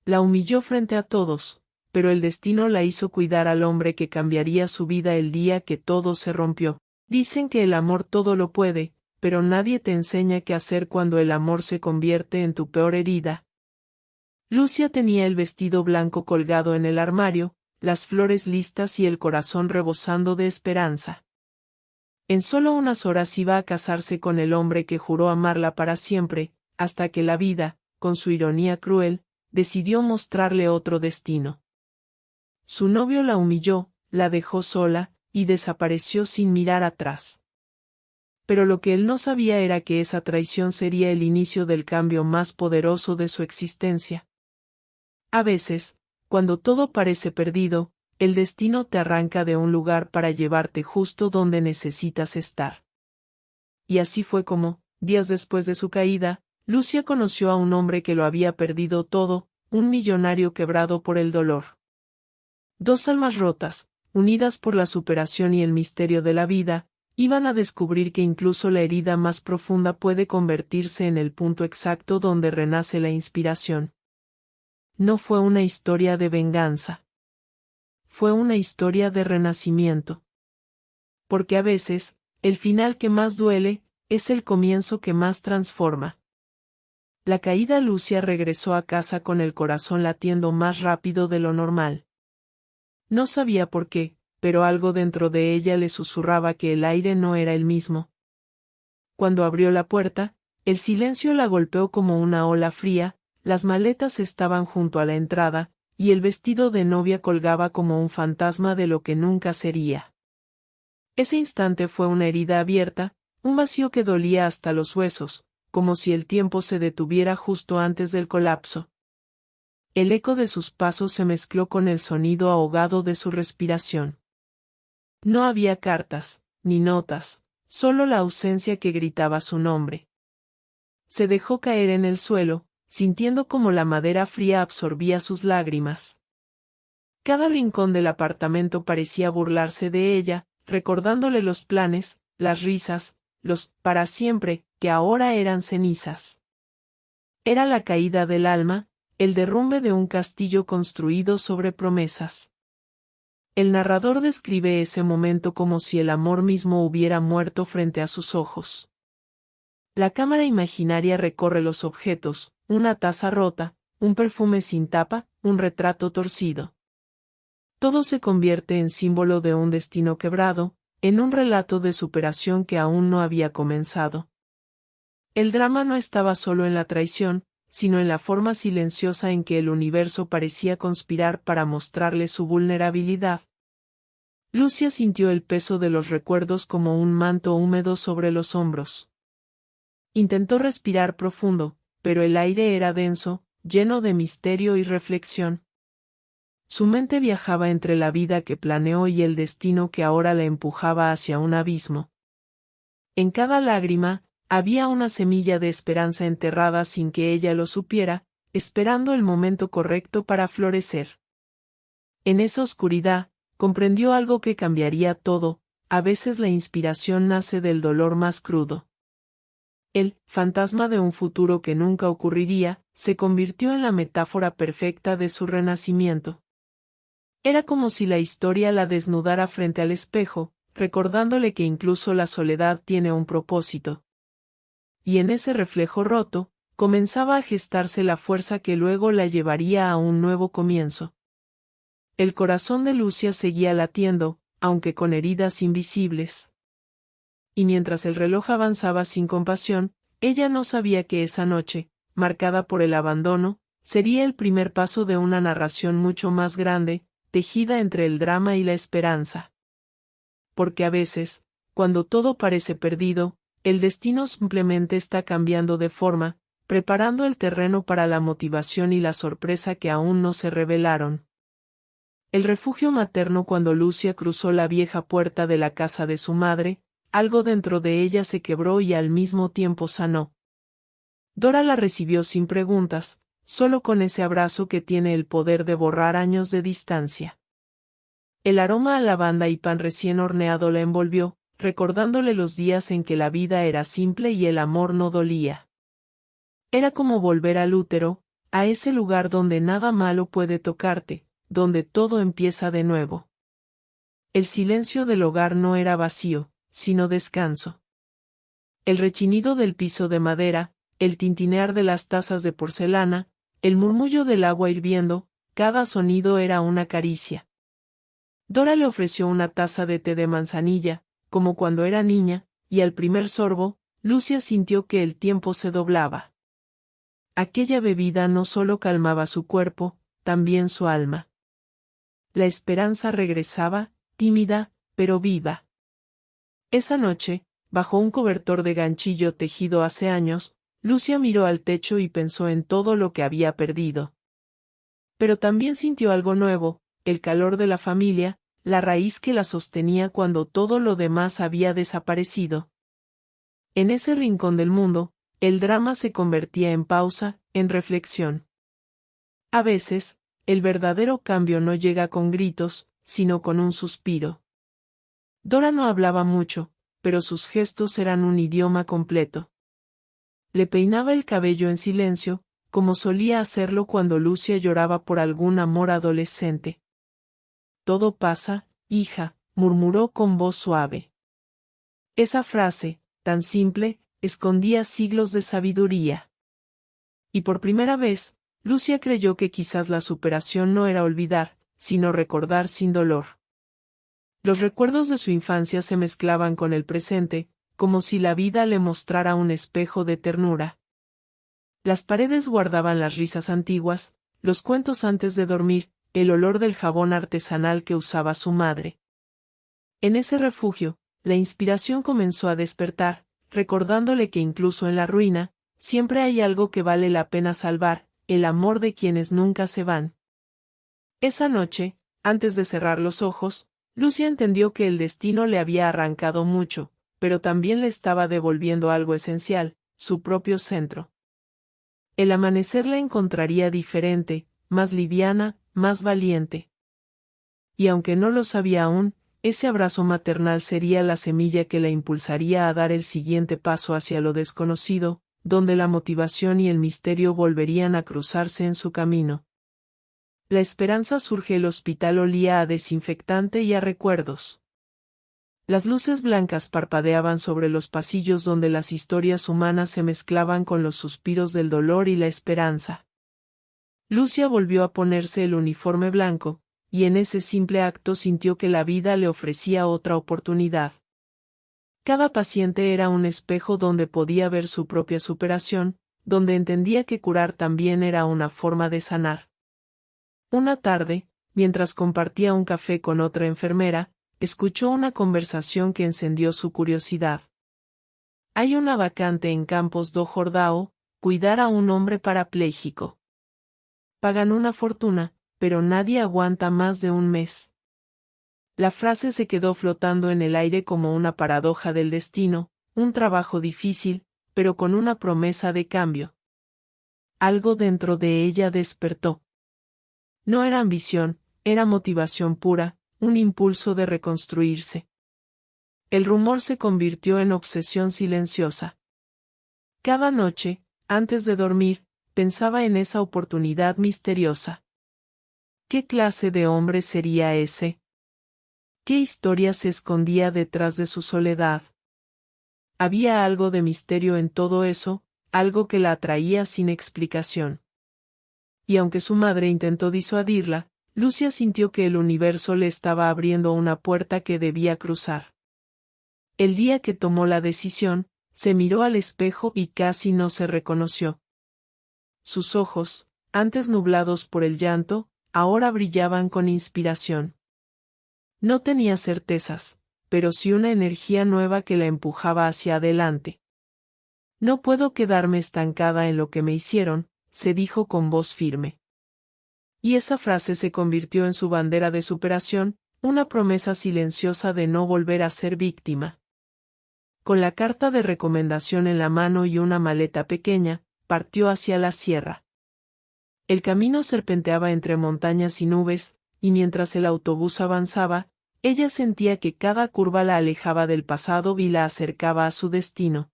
La humilló frente a todos, pero el destino la hizo cuidar al hombre que cambiaría su vida el día que todo se rompió. Dicen que el amor todo lo puede, pero nadie te enseña qué hacer cuando el amor se convierte en tu peor herida. Lucia tenía el vestido blanco colgado en el armario, las flores listas y el corazón rebosando de esperanza. En solo unas horas iba a casarse con el hombre que juró amarla para siempre, hasta que la vida, con su ironía cruel, decidió mostrarle otro destino. Su novio la humilló, la dejó sola, y desapareció sin mirar atrás. Pero lo que él no sabía era que esa traición sería el inicio del cambio más poderoso de su existencia. A veces, cuando todo parece perdido, el destino te arranca de un lugar para llevarte justo donde necesitas estar. Y así fue como, días después de su caída, Lucia conoció a un hombre que lo había perdido todo, un millonario quebrado por el dolor. Dos almas rotas, unidas por la superación y el misterio de la vida, iban a descubrir que incluso la herida más profunda puede convertirse en el punto exacto donde renace la inspiración. No fue una historia de venganza. Fue una historia de renacimiento. Porque a veces, el final que más duele, es el comienzo que más transforma. La caída Lucia regresó a casa con el corazón latiendo más rápido de lo normal. No sabía por qué, pero algo dentro de ella le susurraba que el aire no era el mismo. Cuando abrió la puerta, el silencio la golpeó como una ola fría, las maletas estaban junto a la entrada, y el vestido de novia colgaba como un fantasma de lo que nunca sería. Ese instante fue una herida abierta, un vacío que dolía hasta los huesos, como si el tiempo se detuviera justo antes del colapso. El eco de sus pasos se mezcló con el sonido ahogado de su respiración. No había cartas, ni notas, solo la ausencia que gritaba su nombre. Se dejó caer en el suelo, sintiendo como la madera fría absorbía sus lágrimas. Cada rincón del apartamento parecía burlarse de ella, recordándole los planes, las risas, los para siempre, que ahora eran cenizas. Era la caída del alma, el derrumbe de un castillo construido sobre promesas. El narrador describe ese momento como si el amor mismo hubiera muerto frente a sus ojos. La cámara imaginaria recorre los objetos, una taza rota, un perfume sin tapa, un retrato torcido. Todo se convierte en símbolo de un destino quebrado, en un relato de superación que aún no había comenzado. El drama no estaba solo en la traición, sino en la forma silenciosa en que el universo parecía conspirar para mostrarle su vulnerabilidad. Lucia sintió el peso de los recuerdos como un manto húmedo sobre los hombros. Intentó respirar profundo, pero el aire era denso, lleno de misterio y reflexión. Su mente viajaba entre la vida que planeó y el destino que ahora la empujaba hacia un abismo. En cada lágrima, había una semilla de esperanza enterrada sin que ella lo supiera, esperando el momento correcto para florecer. En esa oscuridad, comprendió algo que cambiaría todo, a veces la inspiración nace del dolor más crudo. El fantasma de un futuro que nunca ocurriría, se convirtió en la metáfora perfecta de su renacimiento. Era como si la historia la desnudara frente al espejo, recordándole que incluso la soledad tiene un propósito. Y en ese reflejo roto, comenzaba a gestarse la fuerza que luego la llevaría a un nuevo comienzo. El corazón de Lucia seguía latiendo, aunque con heridas invisibles. Y mientras el reloj avanzaba sin compasión, ella no sabía que esa noche, marcada por el abandono, sería el primer paso de una narración mucho más grande, tejida entre el drama y la esperanza. Porque a veces, cuando todo parece perdido, el destino simplemente está cambiando de forma, preparando el terreno para la motivación y la sorpresa que aún no se revelaron. El refugio materno. Cuando Lucia cruzó la vieja puerta de la casa de su madre, algo dentro de ella se quebró y al mismo tiempo sanó. Dora la recibió sin preguntas, solo con ese abrazo que tiene el poder de borrar años de distancia. El aroma a lavanda y pan recién horneado la envolvió, recordándole los días en que la vida era simple y el amor no dolía. Era como volver al útero, a ese lugar donde nada malo puede tocarte, donde todo empieza de nuevo. El silencio del hogar no era vacío, sino descanso. El rechinido del piso de madera, el tintinear de las tazas de porcelana, el murmullo del agua hirviendo, cada sonido era una caricia. Dora le ofreció una taza de té de manzanilla, como cuando era niña, y al primer sorbo, Lucia sintió que el tiempo se doblaba. Aquella bebida no solo calmaba su cuerpo, también su alma. La esperanza regresaba, tímida, pero viva. Esa noche, bajo un cobertor de ganchillo tejido hace años, Lucia miró al techo y pensó en todo lo que había perdido. Pero también sintió algo nuevo, el calor de la familia, la raíz que la sostenía cuando todo lo demás había desaparecido. En ese rincón del mundo, el drama se convertía en pausa, en reflexión. A veces, el verdadero cambio no llega con gritos, sino con un suspiro. Dora no hablaba mucho, pero sus gestos eran un idioma completo. Le peinaba el cabello en silencio, como solía hacerlo cuando Lucia lloraba por algún amor adolescente. Todo pasa, hija, murmuró con voz suave. Esa frase, tan simple, escondía siglos de sabiduría. Y por primera vez, Lucia creyó que quizás la superación no era olvidar, sino recordar sin dolor. Los recuerdos de su infancia se mezclaban con el presente, como si la vida le mostrara un espejo de ternura. Las paredes guardaban las risas antiguas, los cuentos antes de dormir, el olor del jabón artesanal que usaba su madre. En ese refugio, la inspiración comenzó a despertar, recordándole que incluso en la ruina, siempre hay algo que vale la pena salvar, el amor de quienes nunca se van. Esa noche, antes de cerrar los ojos, Lucia entendió que el destino le había arrancado mucho, pero también le estaba devolviendo algo esencial, su propio centro. El amanecer la encontraría diferente, más liviana, más valiente. Y aunque no lo sabía aún, ese abrazo maternal sería la semilla que la impulsaría a dar el siguiente paso hacia lo desconocido, donde la motivación y el misterio volverían a cruzarse en su camino. La esperanza surge. El hospital olía a desinfectante y a recuerdos. Las luces blancas parpadeaban sobre los pasillos donde las historias humanas se mezclaban con los suspiros del dolor y la esperanza. Lucia volvió a ponerse el uniforme blanco, y en ese simple acto sintió que la vida le ofrecía otra oportunidad. Cada paciente era un espejo donde podía ver su propia superación, donde entendía que curar también era una forma de sanar. Una tarde, mientras compartía un café con otra enfermera, escuchó una conversación que encendió su curiosidad. Hay una vacante en Campos do Jordão, cuidar a un hombre parapléjico. Pagan una fortuna, pero nadie aguanta más de un mes. La frase se quedó flotando en el aire como una paradoja del destino, un trabajo difícil, pero con una promesa de cambio. Algo dentro de ella despertó. No era ambición, era motivación pura, un impulso de reconstruirse. El rumor se convirtió en obsesión silenciosa. Cada noche, antes de dormir, pensaba en esa oportunidad misteriosa. ¿Qué clase de hombre sería ese? ¿Qué historia se escondía detrás de su soledad? Había algo de misterio en todo eso, algo que la atraía sin explicación. Y aunque su madre intentó disuadirla, Lucia sintió que el universo le estaba abriendo una puerta que debía cruzar. El día que tomó la decisión, se miró al espejo y casi no se reconoció. Sus ojos, antes nublados por el llanto, ahora brillaban con inspiración. No tenía certezas, pero sí una energía nueva que la empujaba hacia adelante. No puedo quedarme estancada en lo que me hicieron, se dijo con voz firme. Y esa frase se convirtió en su bandera de superación, una promesa silenciosa de no volver a ser víctima. Con la carta de recomendación en la mano y una maleta pequeña, partió hacia la sierra. El camino serpenteaba entre montañas y nubes, y mientras el autobús avanzaba, ella sentía que cada curva la alejaba del pasado y la acercaba a su destino.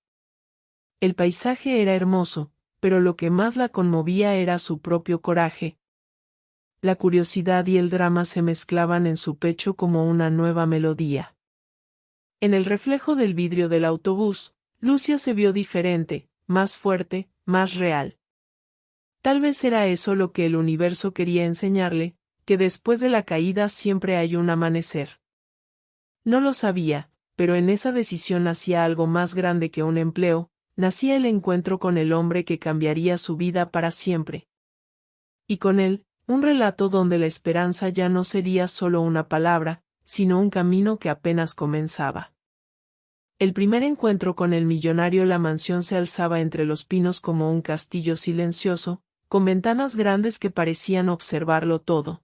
El paisaje era hermoso, pero lo que más la conmovía era su propio coraje. La curiosidad y el drama se mezclaban en su pecho como una nueva melodía. En el reflejo del vidrio del autobús, Lucia se vio diferente, más fuerte, más real. Tal vez era eso lo que el universo quería enseñarle, que después de la caída siempre hay un amanecer. No lo sabía, pero en esa decisión nacía algo más grande que un empleo, nacía el encuentro con el hombre que cambiaría su vida para siempre. Y con él, un relato donde la esperanza ya no sería solo una palabra, sino un camino que apenas comenzaba. El primer encuentro con el millonario. La mansión se alzaba entre los pinos como un castillo silencioso, con ventanas grandes que parecían observarlo todo.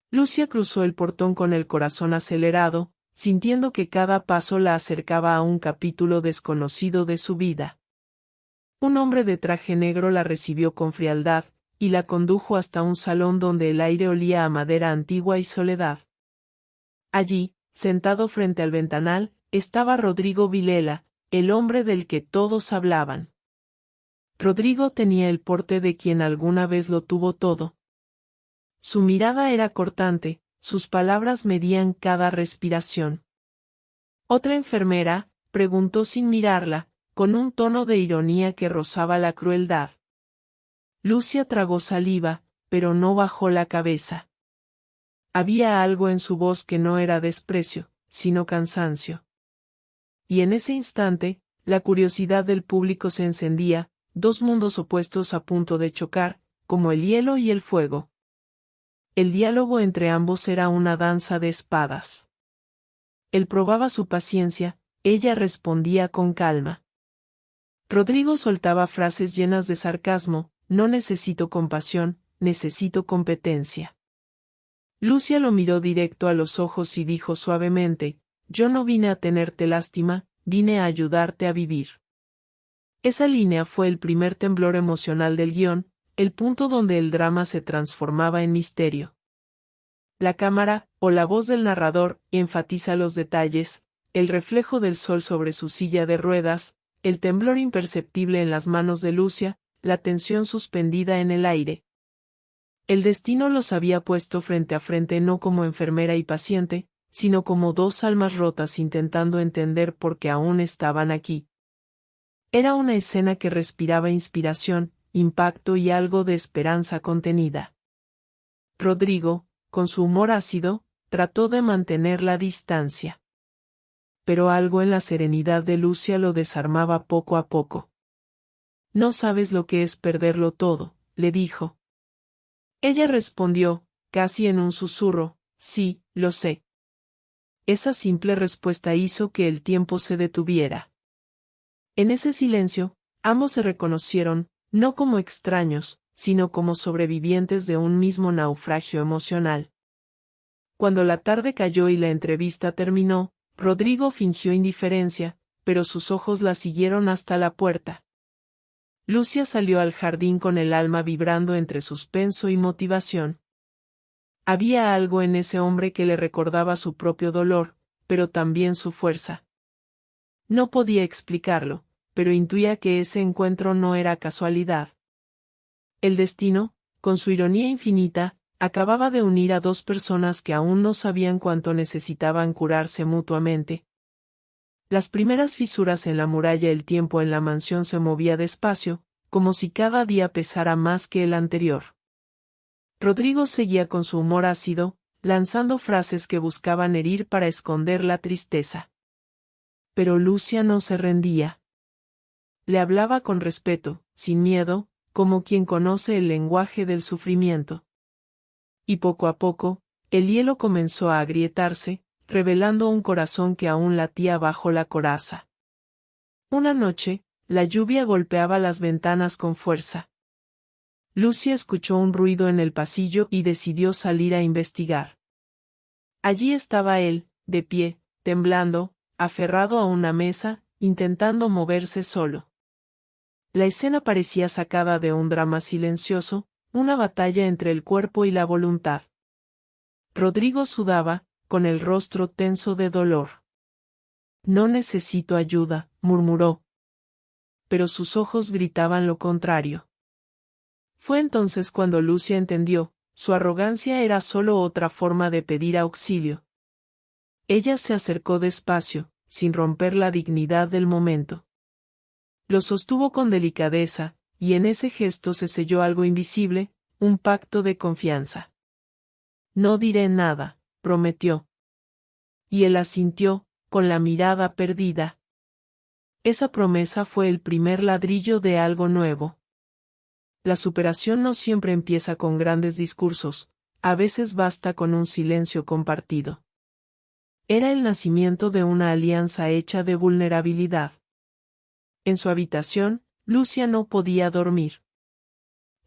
Lucia cruzó el portón con el corazón acelerado, sintiendo que cada paso la acercaba a un capítulo desconocido de su vida. Un hombre de traje negro la recibió con frialdad, y la condujo hasta un salón donde el aire olía a madera antigua y soledad. Allí, sentado frente al ventanal, estaba Rodrigo Vilela, el hombre del que todos hablaban. Rodrigo tenía el porte de quien alguna vez lo tuvo todo. Su mirada era cortante, sus palabras medían cada respiración. ¿Otra enfermera?, preguntó sin mirarla, con un tono de ironía que rozaba la crueldad. Lucia tragó saliva, pero no bajó la cabeza. Había algo en su voz que no era desprecio, sino cansancio. Y en ese instante, la curiosidad del público se encendía, dos mundos opuestos a punto de chocar, como el hielo y el fuego. El diálogo entre ambos era una danza de espadas. Él probaba su paciencia, ella respondía con calma. Rodrigo soltaba frases llenas de sarcasmo: no necesito compasión, necesito competencia. Lucia lo miró directo a los ojos y dijo suavemente: yo no vine a tenerte lástima, vine a ayudarte a vivir. Esa línea fue el primer temblor emocional del guión, el punto donde el drama se transformaba en misterio. La cámara, o la voz del narrador, enfatiza los detalles: el reflejo del sol sobre su silla de ruedas, el temblor imperceptible en las manos de Lucia, la tensión suspendida en el aire. El destino los había puesto frente a frente no como enfermera y paciente, sino como dos almas rotas intentando entender por qué aún estaban aquí. Era una escena que respiraba inspiración, impacto y algo de esperanza contenida. Rodrigo, con su humor ácido, trató de mantener la distancia. Pero algo en la serenidad de Lucia lo desarmaba poco a poco. No sabes lo que es perderlo todo, le dijo. Ella respondió, casi en un susurro: sí, lo sé. Esa simple respuesta hizo que el tiempo se detuviera. En ese silencio, ambos se reconocieron, no como extraños, sino como sobrevivientes de un mismo naufragio emocional. Cuando la tarde cayó y la entrevista terminó, Rodrigo fingió indiferencia, pero sus ojos la siguieron hasta la puerta. Lucia salió al jardín con el alma vibrando entre suspenso y motivación. Había algo en ese hombre que le recordaba su propio dolor, pero también su fuerza. No podía explicarlo, pero intuía que ese encuentro no era casualidad. El destino, con su ironía infinita, acababa de unir a dos personas que aún no sabían cuánto necesitaban curarse mutuamente. Las primeras fisuras en la muralla. El tiempo en la mansión se movía despacio, como si cada día pesara más que el anterior. Rodrigo seguía con su humor ácido, lanzando frases que buscaban herir para esconder la tristeza. Pero Lucia no se rendía. Le hablaba con respeto, sin miedo, como quien conoce el lenguaje del sufrimiento. Y poco a poco, el hielo comenzó a agrietarse, revelando un corazón que aún latía bajo la coraza. Una noche, la lluvia golpeaba las ventanas con fuerza. Lucia escuchó un ruido en el pasillo y decidió salir a investigar. Allí estaba él, de pie, temblando, aferrado a una mesa, intentando moverse solo. La escena parecía sacada de un drama silencioso, una batalla entre el cuerpo y la voluntad. Rodrigo sudaba, con el rostro tenso de dolor. No necesito ayuda, murmuró. pero sus ojos gritaban lo contrario. Fue entonces cuando Lucia entendió, su arrogancia era solo otra forma de pedir auxilio. Ella se acercó despacio, sin romper la dignidad del momento. Lo sostuvo con delicadeza, y en ese gesto se selló algo invisible, un pacto de confianza. No diré nada, prometió. Y él asintió, con la mirada perdida. Esa promesa fue el primer ladrillo de algo nuevo. La superación no siempre empieza con grandes discursos, a veces basta con un silencio compartido. Era el nacimiento de una alianza hecha de vulnerabilidad. En su habitación, Lucia no podía dormir.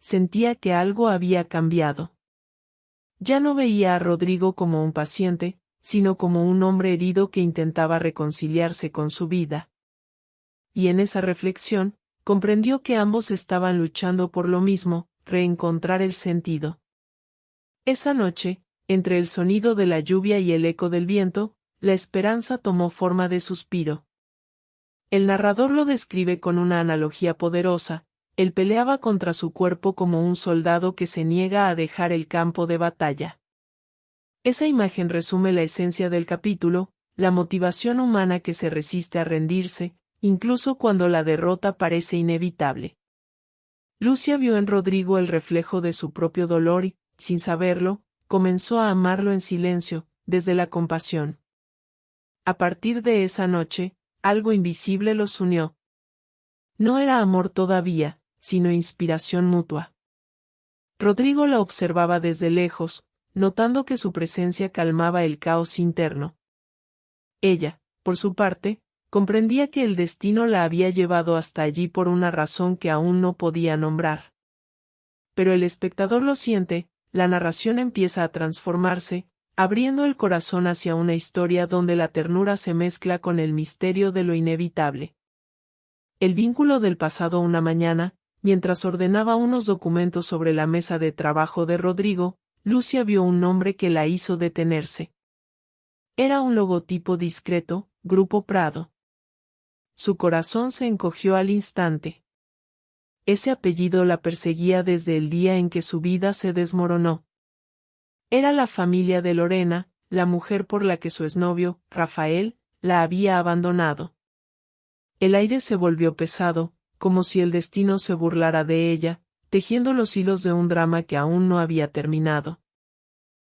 Sentía que algo había cambiado. Ya no veía a Rodrigo como un paciente, sino como un hombre herido que intentaba reconciliarse con su vida. Y en esa reflexión, comprendió que ambos estaban luchando por lo mismo, reencontrar el sentido. Esa noche, entre el sonido de la lluvia y el eco del viento, la esperanza tomó forma de suspiro. El narrador lo describe con una analogía poderosa: él peleaba contra su cuerpo como un soldado que se niega a dejar el campo de batalla. Esa imagen resume la esencia del capítulo, la motivación humana que se resiste a rendirse, incluso cuando la derrota parece inevitable. Lucia vio en Rodrigo el reflejo de su propio dolor y, sin saberlo, comenzó a amarlo en silencio, desde la compasión. A partir de esa noche, algo invisible los unió. No era amor todavía, sino inspiración mutua. Rodrigo la observaba desde lejos, notando que su presencia calmaba el caos interno. Ella, por su parte, comprendía que el destino la había llevado hasta allí por una razón que aún no podía nombrar. Pero el espectador lo siente, la narración empieza a transformarse, abriendo el corazón hacia una historia donde la ternura se mezcla con el misterio de lo inevitable. El vínculo del pasado. Una mañana, mientras ordenaba unos documentos sobre la mesa de trabajo de Rodrigo, Lucia vio un nombre que la hizo detenerse. Era un logotipo discreto, Grupo Prado. Su corazón se encogió al instante. Ese apellido la perseguía desde el día en que su vida se desmoronó. Era la familia de Lorena, la mujer por la que su exnovio, Rafael, la había abandonado. El aire se volvió pesado, como si el destino se burlara de ella, tejiendo los hilos de un drama que aún no había terminado.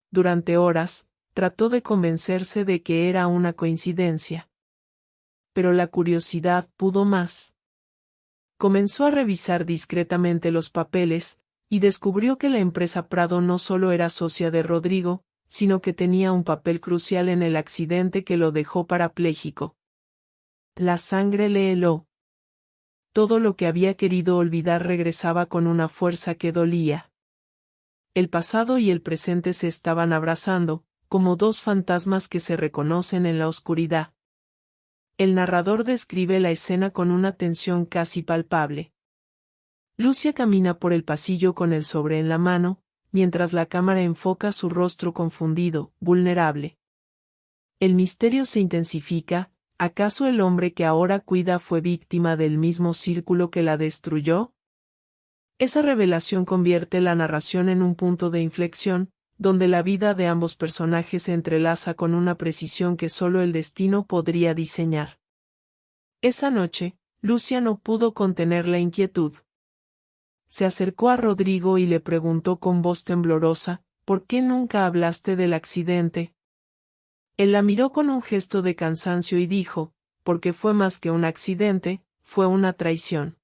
Durante horas, trató de convencerse de que era una coincidencia. Pero la curiosidad pudo más. Comenzó a revisar discretamente los papeles, y descubrió que la empresa Prado no solo era socia de Rodrigo, sino que tenía un papel crucial en el accidente que lo dejó parapléjico. La sangre le heló. Todo lo que había querido olvidar regresaba con una fuerza que dolía. El pasado y el presente se estaban abrazando, como dos fantasmas que se reconocen en la oscuridad. El narrador describe la escena con una tensión casi palpable. Lucia camina por el pasillo con el sobre en la mano, mientras la cámara enfoca su rostro confundido, vulnerable. El misterio se intensifica. ¿Acaso el hombre que ahora cuida fue víctima del mismo círculo que la destruyó? Esa revelación convierte la narración en un punto de inflexión, donde la vida de ambos personajes se entrelaza con una precisión que solo el destino podría diseñar. Esa noche, Lucia no pudo contener la inquietud. Se acercó a Rodrigo y le preguntó con voz temblorosa: ¿por qué nunca hablaste del accidente? Él la miró con un gesto de cansancio y dijo: porque fue más que un accidente, fue una traición.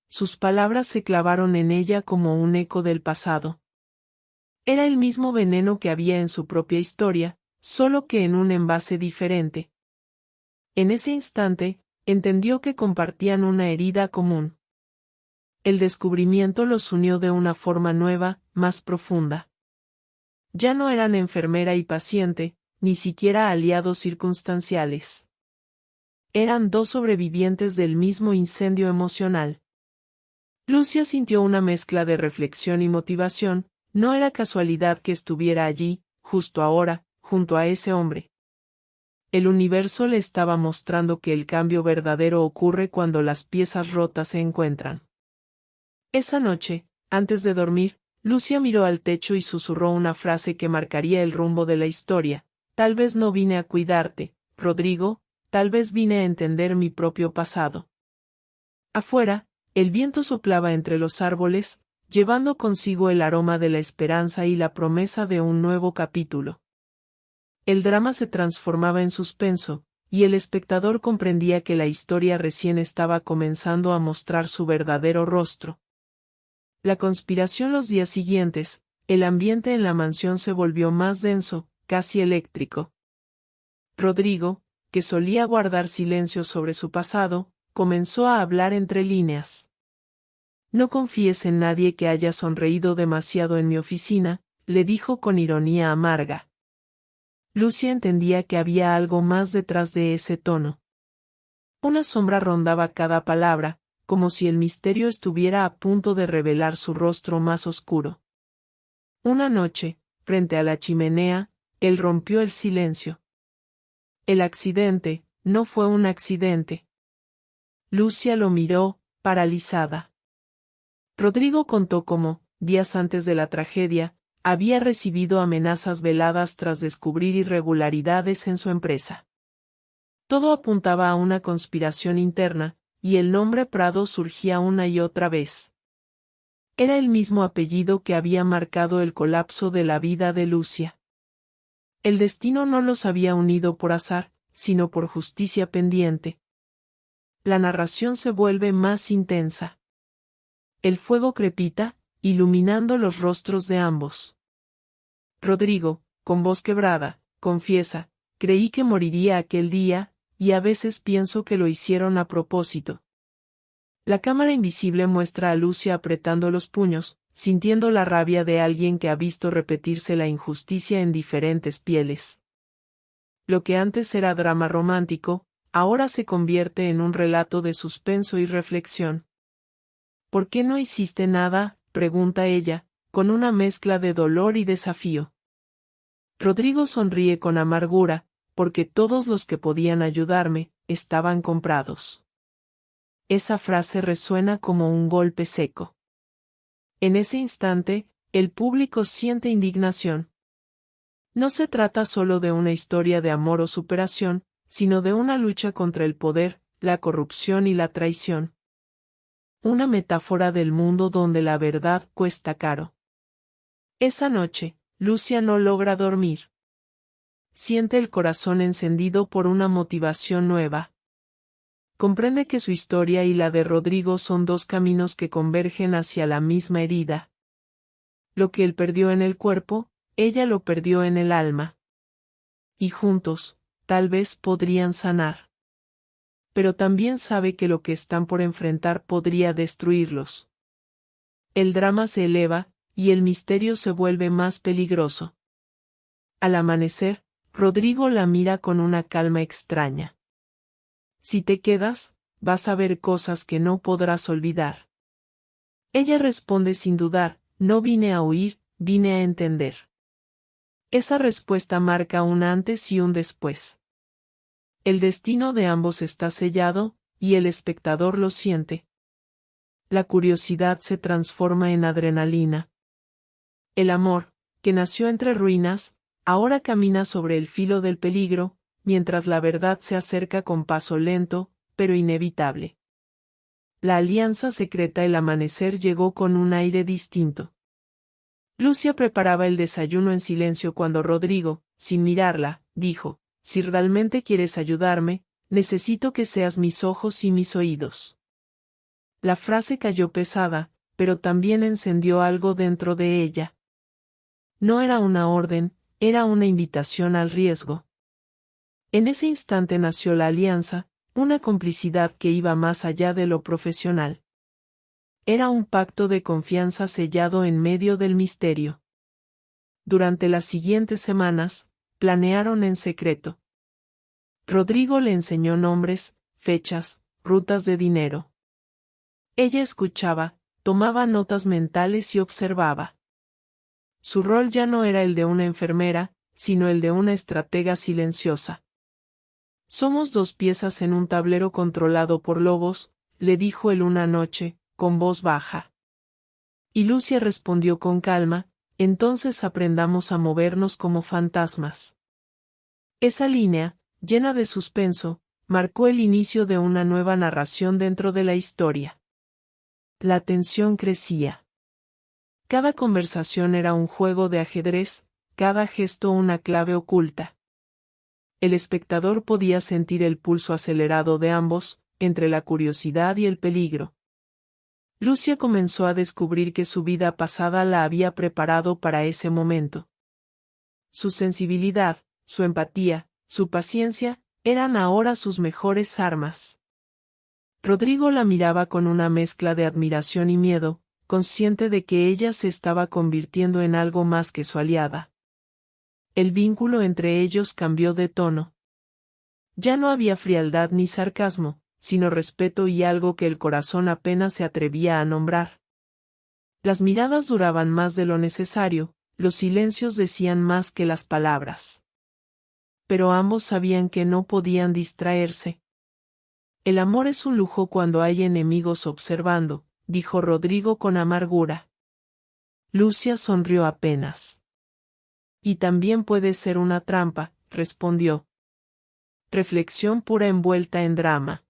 Sus palabras se clavaron en ella como un eco del pasado. Era el mismo veneno que había en su propia historia, solo que en un envase diferente. En ese instante, entendió que compartían una herida común. El descubrimiento los unió de una forma nueva, más profunda. Ya no eran enfermera y paciente, ni siquiera aliados circunstanciales. Eran dos sobrevivientes del mismo incendio emocional. Lucia sintió una mezcla de reflexión y motivación. No era casualidad que estuviera allí, justo ahora, junto a ese hombre. El universo le estaba mostrando que el cambio verdadero ocurre cuando las piezas rotas se encuentran. Esa noche, antes de dormir, Lucia miró al techo y susurró una frase que marcaría el rumbo de la historia. Tal vez no vine a cuidarte, Rodrigo, tal vez vine a entender mi propio pasado. Afuera, el viento soplaba entre los árboles, llevando consigo el aroma de la esperanza y la promesa de un nuevo capítulo. El drama se transformaba en suspenso, y el espectador comprendía que la historia recién estaba comenzando a mostrar su verdadero rostro. La conspiración los días siguientes, el ambiente en la mansión se volvió más denso, casi eléctrico. Rodrigo, que solía guardar silencio sobre su pasado, comenzó a hablar entre líneas. No confíes en nadie que haya sonreído demasiado en mi oficina, le dijo con ironía amarga. Lucia entendía que había algo más detrás de ese tono. Una sombra rondaba cada palabra, como si el misterio estuviera a punto de revelar su rostro más oscuro. Una noche, frente a la chimenea, él rompió el silencio. El accidente, no fue un accidente. Lucia lo miró, paralizada. Rodrigo contó cómo, días antes de la tragedia, había recibido amenazas veladas tras descubrir irregularidades en su empresa. Todo apuntaba a una conspiración interna, y el nombre Prado surgía una y otra vez. Era el mismo apellido que había marcado el colapso de la vida de Lucia. El destino no los había unido por azar, sino por justicia pendiente. La narración se vuelve más intensa. El fuego crepita, iluminando los rostros de ambos. Rodrigo, con voz quebrada, confiesa, creí que moriría aquel día, y a veces pienso que lo hicieron a propósito. La cámara invisible muestra a Lucia apretando los puños, sintiendo la rabia de alguien que ha visto repetirse la injusticia en diferentes pieles. Lo que antes era drama romántico, ahora se convierte en un relato de suspenso y reflexión. ¿Por qué no hiciste nada?, pregunta ella, con una mezcla de dolor y desafío. Rodrigo sonríe con amargura, porque todos los que podían ayudarme, estaban comprados. Esa frase resuena como un golpe seco. En ese instante, el público siente indignación. No se trata solo de una historia de amor o superación, sino de una lucha contra el poder, la corrupción y la traición. Una metáfora del mundo donde la verdad cuesta caro. Esa noche, Lucia no logra dormir. Siente el corazón encendido por una motivación nueva. Comprende que su historia y la de Rodrigo son dos caminos que convergen hacia la misma herida. Lo que él perdió en el cuerpo, ella lo perdió en el alma. Y juntos, tal vez podrían sanar. Pero también sabe que lo que están por enfrentar podría destruirlos. El drama se eleva, y el misterio se vuelve más peligroso. Al amanecer, Rodrigo la mira con una calma extraña. Si te quedas, vas a ver cosas que no podrás olvidar. Ella responde sin dudar, no vine a huir, vine a entender. Esa respuesta marca un antes y un después. El destino de ambos está sellado, y el espectador lo siente. La curiosidad se transforma en adrenalina. El amor, que nació entre ruinas, ahora camina sobre el filo del peligro, mientras la verdad se acerca con paso lento, pero inevitable. La alianza secreta El Amanecer llegó con un aire distinto. Lucia preparaba el desayuno en silencio cuando Rodrigo, sin mirarla, dijo: si realmente quieres ayudarme, necesito que seas mis ojos y mis oídos. La frase cayó pesada, pero también encendió algo dentro de ella. No era una orden, era una invitación al riesgo. En ese instante nació la alianza, una complicidad que iba más allá de lo profesional. Era un pacto de confianza sellado en medio del misterio. Durante las siguientes semanas, planearon en secreto. Rodrigo le enseñó nombres, fechas, rutas de dinero. Ella escuchaba, tomaba notas mentales y observaba. Su rol ya no era el de una enfermera, sino el de una estratega silenciosa. Somos dos piezas en un tablero controlado por lobos, le dijo él una noche, con voz baja. Y Lucia respondió con calma, entonces aprendamos a movernos como fantasmas. Esa línea, llena de suspenso, marcó el inicio de una nueva narración dentro de la historia. La tensión crecía. Cada conversación era un juego de ajedrez, cada gesto una clave oculta. El espectador podía sentir el pulso acelerado de ambos, entre la curiosidad y el peligro. Lucia comenzó a descubrir que su vida pasada la había preparado para ese momento. Su sensibilidad, su empatía, su paciencia, eran ahora sus mejores armas. Rodrigo la miraba con una mezcla de admiración y miedo, consciente de que ella se estaba convirtiendo en algo más que su aliada. El vínculo entre ellos cambió de tono. Ya no había frialdad ni sarcasmo, sino respeto y algo que el corazón apenas se atrevía a nombrar. Las miradas duraban más de lo necesario, los silencios decían más que las palabras. Pero ambos sabían que no podían distraerse. El amor es un lujo cuando hay enemigos observando, dijo Rodrigo con amargura. Lucia sonrió apenas. Y también puede ser una trampa, respondió. Reflexión pura envuelta en drama.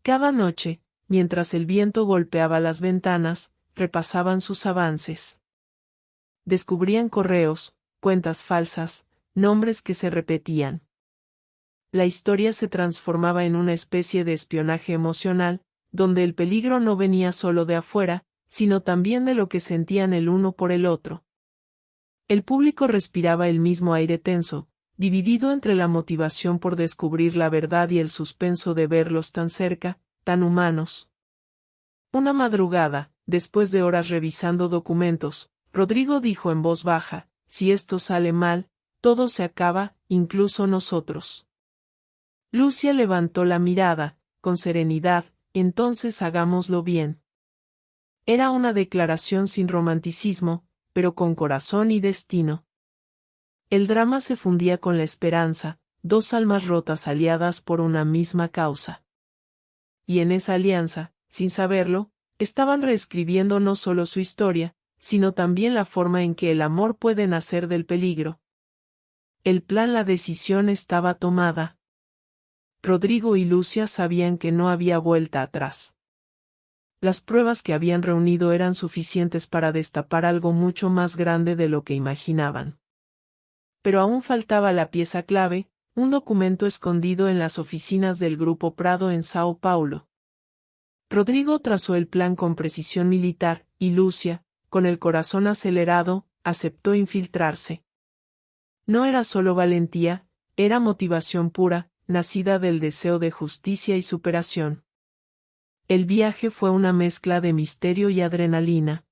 Cada noche, mientras el viento golpeaba las ventanas, repasaban sus avances. Descubrían correos, cuentas falsas, nombres que se repetían. La historia se transformaba en una especie de espionaje emocional, donde el peligro no venía solo de afuera, sino también de lo que sentían el uno por el otro. El público respiraba el mismo aire tenso, dividido entre la motivación por descubrir la verdad y el suspenso de verlos tan cerca, tan humanos. Una madrugada, después de horas revisando documentos, Rodrigo dijo en voz baja, si esto sale mal, todo se acaba, incluso nosotros. Lucia levantó la mirada, con serenidad, entonces hagámoslo bien. Era una declaración sin romanticismo, pero con corazón y destino. El drama se fundía con la esperanza, dos almas rotas aliadas por una misma causa. Y en esa alianza, sin saberlo, estaban reescribiendo no solo su historia, sino también la forma en que el amor puede nacer del peligro. El plan, la decisión estaba tomada. Rodrigo y Lucia sabían que no había vuelta atrás. Las pruebas que habían reunido eran suficientes para destapar algo mucho más grande de lo que imaginaban. Pero aún faltaba la pieza clave, un documento escondido en las oficinas del Grupo Prado en Sao Paulo. Rodrigo trazó el plan con precisión militar, y Lucia, con el corazón acelerado, aceptó infiltrarse. No era solo valentía, era motivación pura, nacida del deseo de justicia y superación. El viaje fue una mezcla de misterio y adrenalina.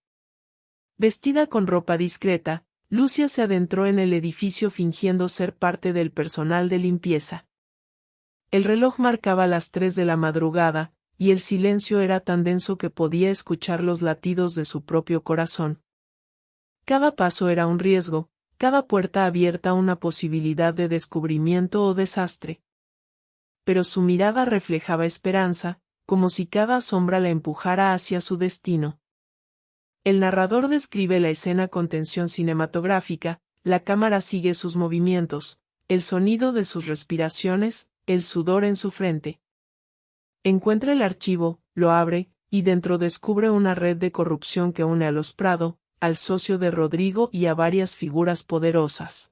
Vestida con ropa discreta, Lucia se adentró en el edificio fingiendo ser parte del personal de limpieza. El reloj marcaba las 3 de la madrugada, y el silencio era tan denso que podía escuchar los latidos de su propio corazón. Cada paso era un riesgo, cada puerta abierta una posibilidad de descubrimiento o desastre. Pero su mirada reflejaba esperanza, como si cada sombra la empujara hacia su destino. El narrador describe la escena con tensión cinematográfica, la cámara sigue sus movimientos, el sonido de sus respiraciones, el sudor en su frente. Encuentra el archivo, lo abre, y dentro descubre una red de corrupción que une a los Prado, al socio de Rodrigo y a varias figuras poderosas.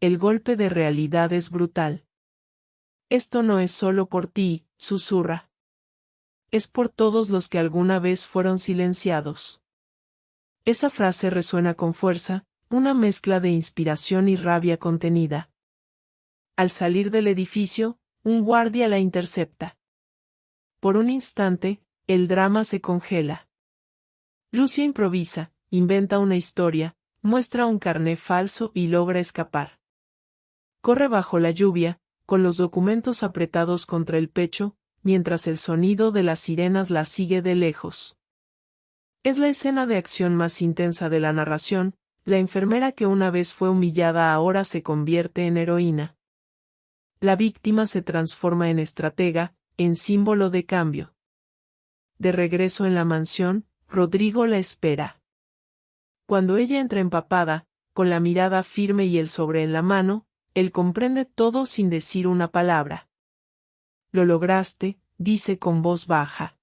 El golpe de realidad es brutal. Esto no es solo por ti, susurra. Es por todos los que alguna vez fueron silenciados. Esa frase resuena con fuerza, una mezcla de inspiración y rabia contenida. Al salir del edificio, un guardia la intercepta. Por un instante, el drama se congela. Lucia improvisa, inventa una historia, muestra un carné falso y logra escapar. Corre bajo la lluvia, con los documentos apretados contra el pecho, mientras el sonido de las sirenas la sigue de lejos. Es la escena de acción más intensa de la narración, la enfermera que una vez fue humillada ahora se convierte en heroína. La víctima se transforma en estratega, en símbolo de cambio. De regreso en la mansión, Rodrigo la espera. Cuando ella entra empapada, con la mirada firme y el sobre en la mano, él comprende todo sin decir una palabra. «Lo lograste», dice con voz baja.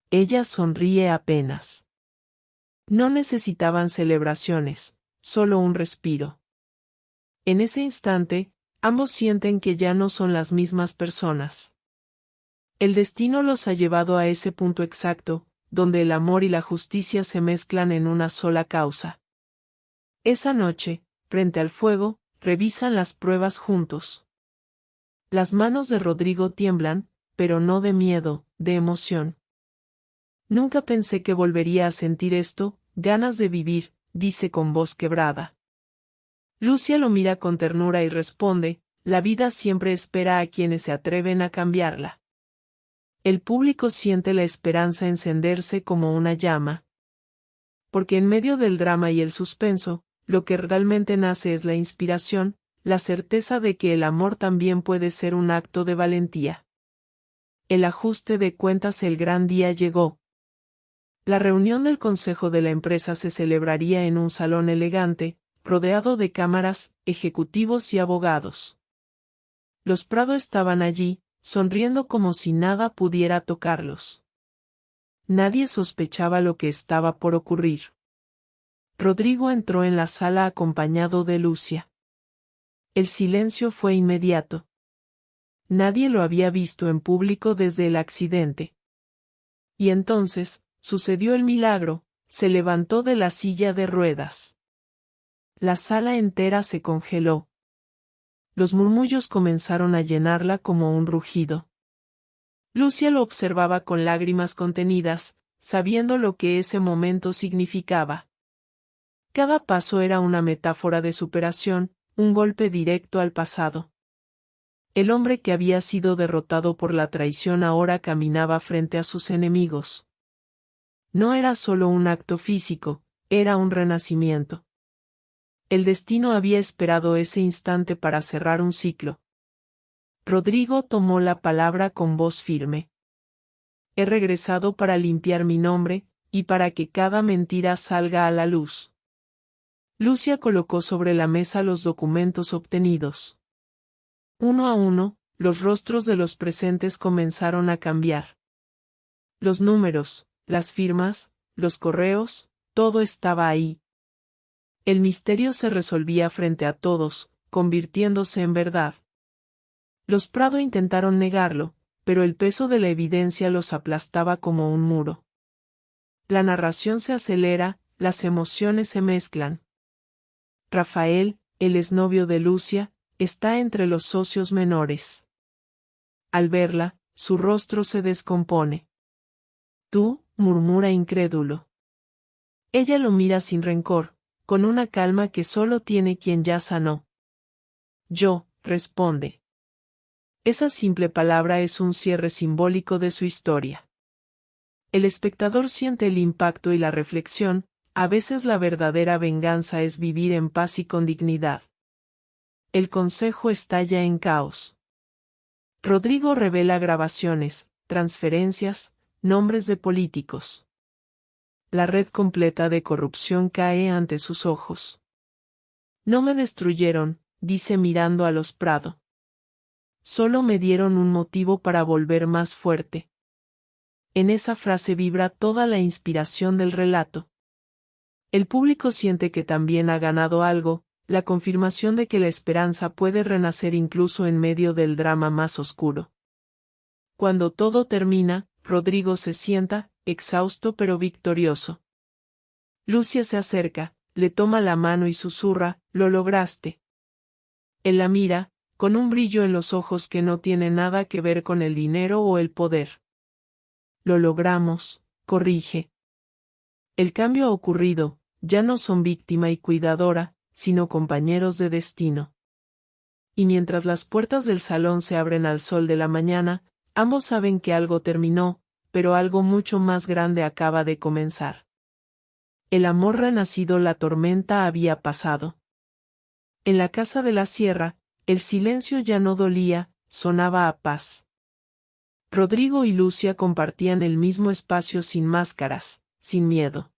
Ella sonríe apenas. No necesitaban celebraciones, solo un respiro. En ese instante, ambos sienten que ya no son las mismas personas. El destino los ha llevado a ese punto exacto, donde el amor y la justicia se mezclan en una sola causa. Esa noche, frente al fuego, revisan las pruebas juntos. Las manos de Rodrigo tiemblan, pero no de miedo, de emoción. Nunca pensé que volvería a sentir esto, ganas de vivir, dice con voz quebrada. Lucia lo mira con ternura y responde, la vida siempre espera a quienes se atreven a cambiarla. El público siente la esperanza encenderse como una llama. Porque en medio del drama y el suspenso, lo que realmente nace es la inspiración, la certeza de que el amor también puede ser un acto de valentía. El ajuste de cuentas. El gran día llegó. La reunión del consejo de la empresa se celebraría en un salón elegante, rodeado de cámaras, ejecutivos y abogados. Los Prado estaban allí, sonriendo como si nada pudiera tocarlos. Nadie sospechaba lo que estaba por ocurrir. Rodrigo entró en la sala acompañado de Lucia. El silencio fue inmediato. Nadie lo había visto en público desde el accidente. Y entonces, sucedió el milagro, se levantó de la silla de ruedas. La sala entera se congeló. Los murmullos comenzaron a llenarla como un rugido. Lucia lo observaba con lágrimas contenidas, sabiendo lo que ese momento significaba. Cada paso era una metáfora de superación, un golpe directo al pasado. El hombre que había sido derrotado por la traición ahora caminaba frente a sus enemigos. No era solo un acto físico, era un renacimiento. El destino había esperado ese instante para cerrar un ciclo. Rodrigo tomó la palabra con voz firme. He regresado para limpiar mi nombre, y para que cada mentira salga a la luz. Lucia colocó sobre la mesa los documentos obtenidos. Uno a uno, los rostros de los presentes comenzaron a cambiar. Los números, las firmas, los correos, todo estaba ahí. El misterio se resolvía frente a todos, convirtiéndose en verdad. Los Prado intentaron negarlo, pero el peso de la evidencia los aplastaba como un muro. La narración se acelera, las emociones se mezclan. Rafael, el exnovio de Lucia, está entre los socios menores. Al verla, su rostro se descompone. «Tú», murmura incrédulo. Ella lo mira sin rencor, con una calma que solo tiene quien ya sanó. «Yo», responde. Esa simple palabra es un cierre simbólico de su historia. El espectador siente el impacto y la reflexión, a veces la verdadera venganza es vivir en paz y con dignidad. El consejo estalla en caos. Rodrigo revela grabaciones, transferencias, nombres de políticos. La red completa de corrupción cae ante sus ojos. No me destruyeron, dice mirando a los Prado. Solo me dieron un motivo para volver más fuerte. En esa frase vibra toda la inspiración del relato. El público siente que también ha ganado algo, la confirmación de que la esperanza puede renacer incluso en medio del drama más oscuro. Cuando todo termina, Rodrigo se sienta, exhausto pero victorioso. Lucia se acerca, le toma la mano y susurra, «Lo lograste». Él la mira, con un brillo en los ojos que no tiene nada que ver con el dinero o el poder. «Lo logramos», corrige. El cambio ha ocurrido, ya no son víctima y cuidadora, sino compañeros de destino. Y mientras las puertas del salón se abren al sol de la mañana, ambos saben que algo terminó, pero algo mucho más grande acaba de comenzar. El amor renacido, la tormenta había pasado. En la casa de la sierra, El silencio ya no dolía, sonaba a paz. Rodrigo y Lucia compartían el mismo espacio sin máscaras, sin miedo.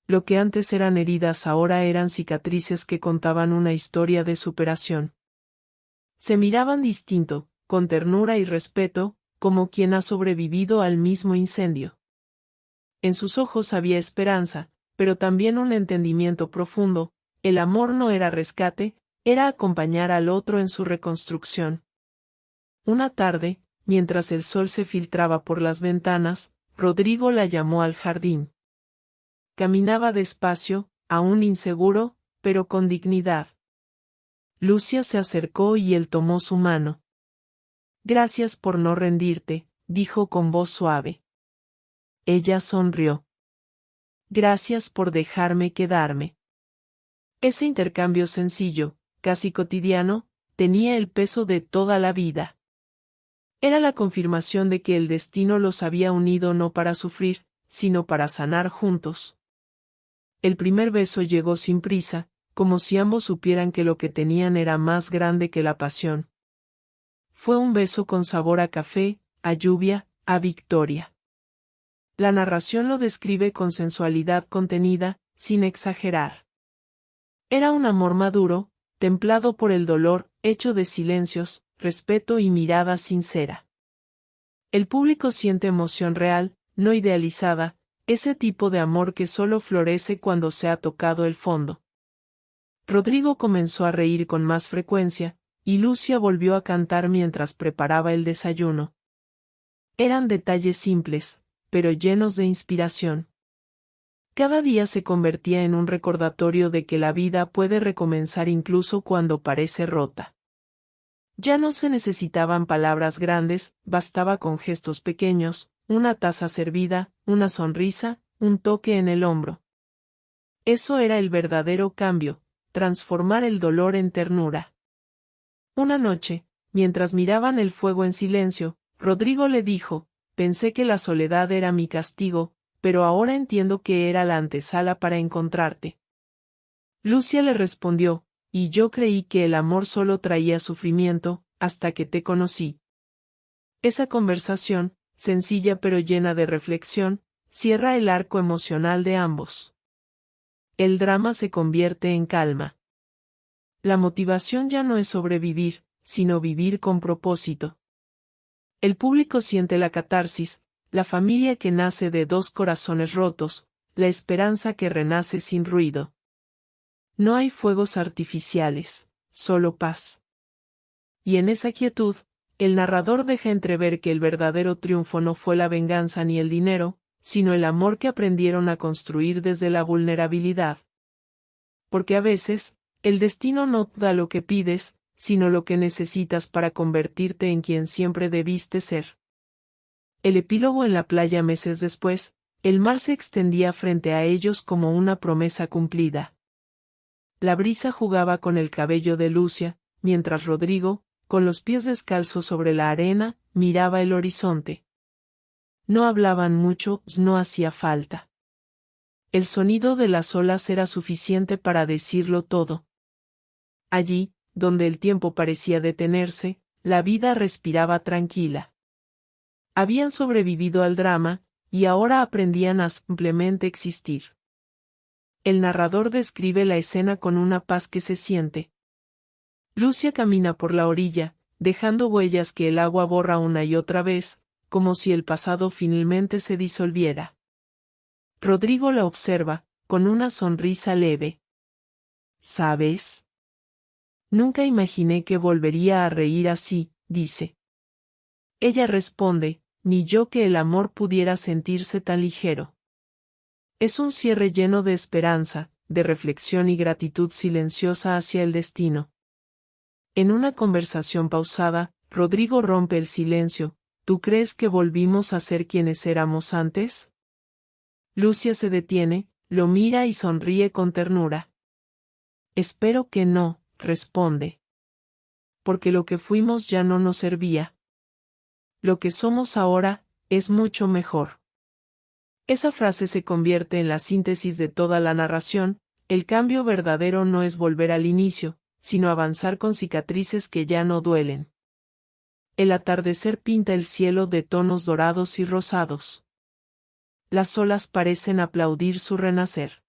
Lo que antes eran heridas ahora eran cicatrices que contaban una historia de superación. Se miraban distinto, con ternura y respeto, como quien ha sobrevivido al mismo incendio. En sus ojos había esperanza, pero también un entendimiento profundo. El amor no era rescate, era acompañar al otro en su reconstrucción. Una tarde, mientras el sol se filtraba por las ventanas, Rodrigo la llamó al jardín. Caminaba despacio, aún inseguro, pero con dignidad. Lucia se acercó y él tomó su mano. Gracias por no rendirte, dijo con voz suave. Ella sonrió. Gracias por dejarme quedarme. Ese intercambio sencillo, casi cotidiano, tenía el peso de toda la vida. Era la confirmación de que el destino los había unido no para sufrir, sino para sanar juntos. El primer beso llegó sin prisa, como si ambos supieran que lo que tenían era más grande que la pasión. Fue un beso con sabor a café, a lluvia, a victoria. La narración lo describe con sensualidad contenida, sin exagerar. Era un amor maduro, templado por el dolor, hecho de silencios, respeto y mirada sincera. El público siente emoción real, no idealizada, ese tipo de amor que solo florece cuando se ha tocado el fondo. Rodrigo comenzó a reír con más frecuencia, y Lucia volvió a cantar mientras preparaba el desayuno. Eran detalles simples, pero llenos de inspiración. Cada día se convertía en un recordatorio de que la vida puede recomenzar incluso cuando parece rota. Ya no se necesitaban palabras grandes, bastaba con gestos pequeños, una taza servida, una sonrisa, un toque en el hombro. Eso era el verdadero cambio, transformar el dolor en ternura. Una noche, mientras miraban el fuego en silencio, Rodrigo le dijo, pensé que la soledad era mi castigo, pero ahora entiendo que era la antesala para encontrarte. Lucia le respondió, y yo creí que el amor solo traía sufrimiento, hasta que te conocí. Esa conversación, sencilla pero llena de reflexión, cierra el arco emocional de ambos. El drama se convierte en calma. La motivación ya no es sobrevivir, sino vivir con propósito. El público siente la catarsis, la familia que nace de dos corazones rotos, la esperanza que renace sin ruido. No hay fuegos artificiales, solo paz. Y en esa quietud, el narrador deja entrever que el verdadero triunfo no fue la venganza ni el dinero, sino el amor que aprendieron a construir desde la vulnerabilidad. Porque a veces, el destino no da lo que pides, sino lo que necesitas para convertirte en quien siempre debiste ser. El epílogo en la playa meses después, el mar se extendía frente a ellos como una promesa cumplida. La brisa jugaba con el cabello de Lucia, mientras Rodrigo, con los pies descalzos sobre la arena, miraba el horizonte. No hablaban mucho, no hacía falta. El sonido de las olas era suficiente para decirlo todo. Allí, donde el tiempo parecía detenerse, la vida respiraba tranquila. Habían sobrevivido al drama, y ahora aprendían a simplemente existir. El narrador describe la escena con una paz que se siente. Lucia camina por la orilla, dejando huellas que el agua borra una y otra vez, como si el pasado finalmente se disolviera. Rodrigo la observa, con una sonrisa leve. ¿Sabes? Nunca imaginé que volvería a reír así, dice. Ella responde, ni yo que el amor pudiera sentirse tan ligero. Es un cierre lleno de esperanza, de reflexión y gratitud silenciosa hacia el destino. En una conversación pausada, Rodrigo rompe el silencio. ¿Tú crees que volvimos a ser quienes éramos antes? Lucia se detiene, lo mira y sonríe con ternura. Espero que no, responde. Porque lo que fuimos ya no nos servía. Lo que somos ahora, es mucho mejor. Esa frase se convierte en la síntesis de toda la narración. El cambio verdadero no es volver al inicio, sino avanzar con cicatrices que ya no duelen. El atardecer pinta el cielo de tonos dorados y rosados. Las olas parecen aplaudir su renacer.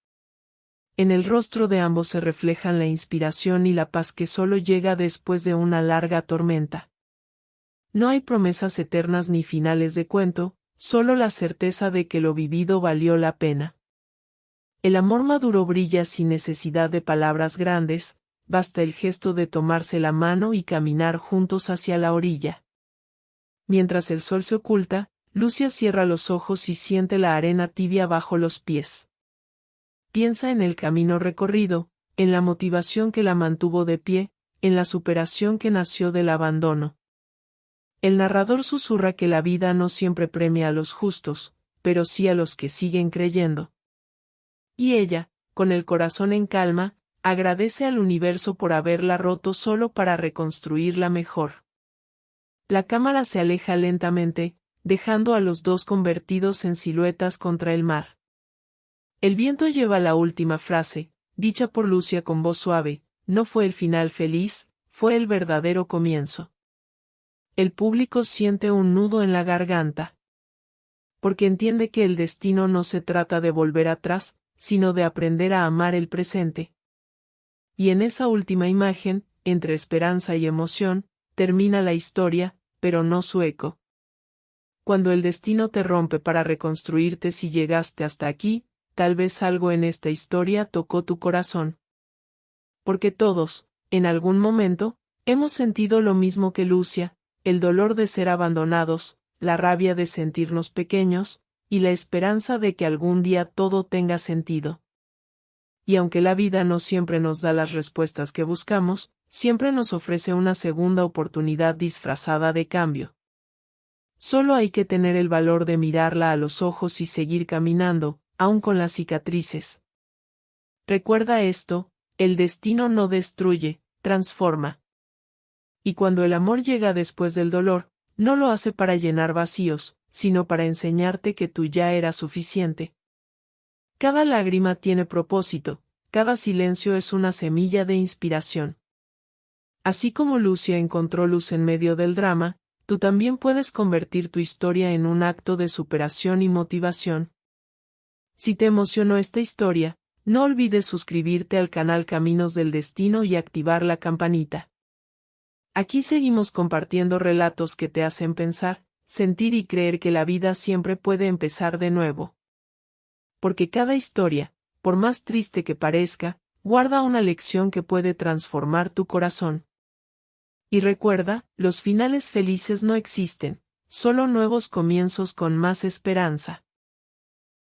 En el rostro de ambos se reflejan la inspiración y la paz que solo llega después de una larga tormenta. No hay promesas eternas ni finales de cuento, solo la certeza de que lo vivido valió la pena. El amor maduro brilla sin necesidad de palabras grandes, basta el gesto de tomarse la mano y caminar juntos hacia la orilla. Mientras el sol se oculta, Lucia cierra los ojos y siente la arena tibia bajo los pies. Piensa en el camino recorrido, en la motivación que la mantuvo de pie, en la superación que nació del abandono. El narrador susurra que la vida no siempre premia a los justos, pero sí a los que siguen creyendo. Y ella, con el corazón en calma, agradece al universo por haberla roto solo para reconstruirla mejor. La cámara se aleja lentamente, dejando a los dos convertidos en siluetas contra el mar. El viento lleva la última frase, dicha por Lucia con voz suave: no fue el final feliz, fue el verdadero comienzo. El público siente un nudo en la garganta. Porque entiende que el destino no se trata de volver atrás, sino de aprender a amar el presente. Y en esa última imagen, entre esperanza y emoción, termina la historia, pero no su eco. Cuando el destino te rompe para reconstruirte, si llegaste hasta aquí, tal vez algo en esta historia tocó tu corazón. Porque todos, en algún momento, hemos sentido lo mismo que Lucia, el dolor de ser abandonados, la rabia de sentirnos pequeños, y la esperanza de que algún día todo tenga sentido. Y aunque la vida no siempre nos da las respuestas que buscamos, siempre nos ofrece una segunda oportunidad disfrazada de cambio. Solo hay que tener el valor de mirarla a los ojos y seguir caminando, aun con las cicatrices. Recuerda esto: el destino no destruye, transforma. Y cuando el amor llega después del dolor, no lo hace para llenar vacíos, sino para enseñarte que tú ya eras suficiente. Cada lágrima tiene propósito, cada silencio es una semilla de inspiración. Así como Lucia encontró luz en medio del drama, tú también puedes convertir tu historia en un acto de superación y motivación. Si te emocionó esta historia, no olvides suscribirte al canal Caminos del Destino y activar la campanita. Aquí seguimos compartiendo relatos que te hacen pensar, sentir y creer que la vida siempre puede empezar de nuevo. Porque cada historia, por más triste que parezca, guarda una lección que puede transformar tu corazón. Y recuerda, los finales felices no existen, solo nuevos comienzos con más esperanza.